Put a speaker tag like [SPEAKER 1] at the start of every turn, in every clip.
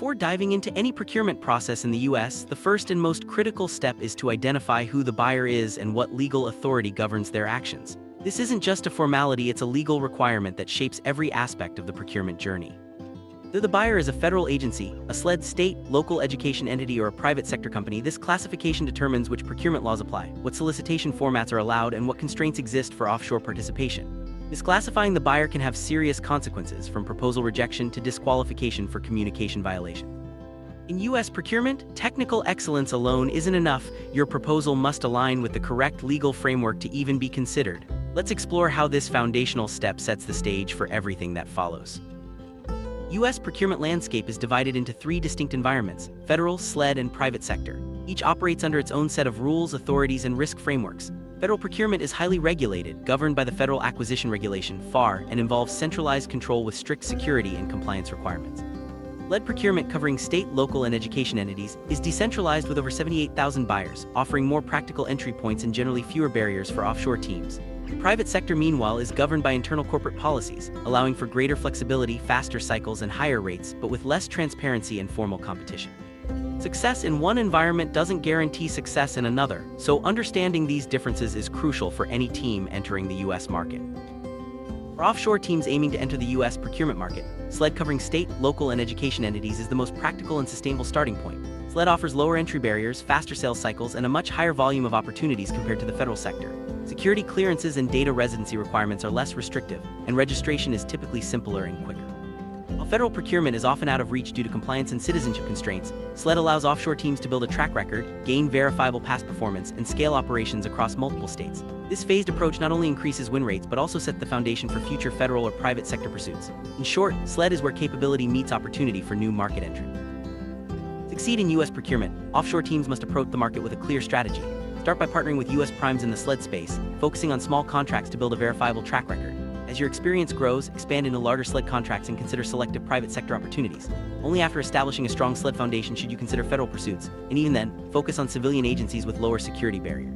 [SPEAKER 1] Before diving into any procurement process in the US, the first and most critical step is to identify who the buyer is and what legal authority governs their actions. This isn't just a formality, it's a legal requirement that shapes every aspect of the procurement journey. Though the buyer is a federal agency, a SLED state, local education entity, or a private sector company, this classification determines which procurement laws apply, what solicitation formats are allowed, and what constraints exist for offshore participation. Misclassifying the buyer can have serious consequences, from proposal rejection to disqualification for communication violation. In US procurement, technical excellence alone isn't enough. Your proposal must align with the correct legal framework to even be considered. Let's explore how this foundational step sets the stage for everything that follows. US procurement landscape is divided into three distinct environments: federal, SLED, and private sector. Each operates under its own set of rules, authorities, and risk frameworks. Federal procurement is highly regulated, governed by the Federal Acquisition Regulation (FAR), and involves centralized control with strict security and compliance requirements. SLED procurement, covering state, local, and education entities, is decentralized with over 78,000 buyers, offering more practical entry points and generally fewer barriers for offshore teams. The private sector, meanwhile, is governed by internal corporate policies, allowing for greater flexibility, faster cycles, and higher rates, but with less transparency and formal competition. Success in one environment doesn't guarantee success in another, so understanding these differences is crucial for any team entering the US market. For offshore teams aiming to enter the US procurement market, SLED, covering state, local, and education entities, is the most practical and sustainable starting point. SLED offers lower entry barriers, faster sales cycles, and a much higher volume of opportunities compared to the federal sector. Security clearances and data residency requirements are less restrictive, and registration is typically simpler and quicker. While federal procurement is often out of reach due to compliance and citizenship constraints, SLED allows offshore teams to build a track record, gain verifiable past performance, and scale operations across multiple states. This phased approach not only increases win rates but also sets the foundation for future federal or private sector pursuits. In short, SLED is where capability meets opportunity for new market entry. To succeed in US procurement, offshore teams must approach the market with a clear strategy. Start by partnering with US primes in the SLED space, focusing on small contracts to build a verifiable track record. As your experience grows, expand into larger SLED contracts and consider selective private sector opportunities. Only after establishing a strong SLED foundation should you consider federal pursuits, and even then, focus on civilian agencies with lower security barrier.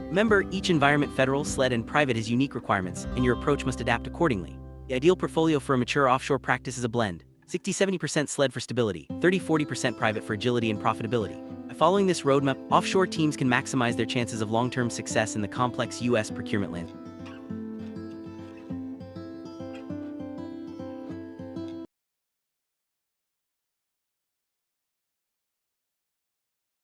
[SPEAKER 1] Remember, each environment, federal, SLED, and private, has unique requirements, and your approach must adapt accordingly. The ideal portfolio for a mature offshore practice is a blend: 60-70% SLED for stability, 30-40% private for agility and profitability. By following this roadmap, offshore teams can maximize their chances of long-term success in the complex US procurement landscape.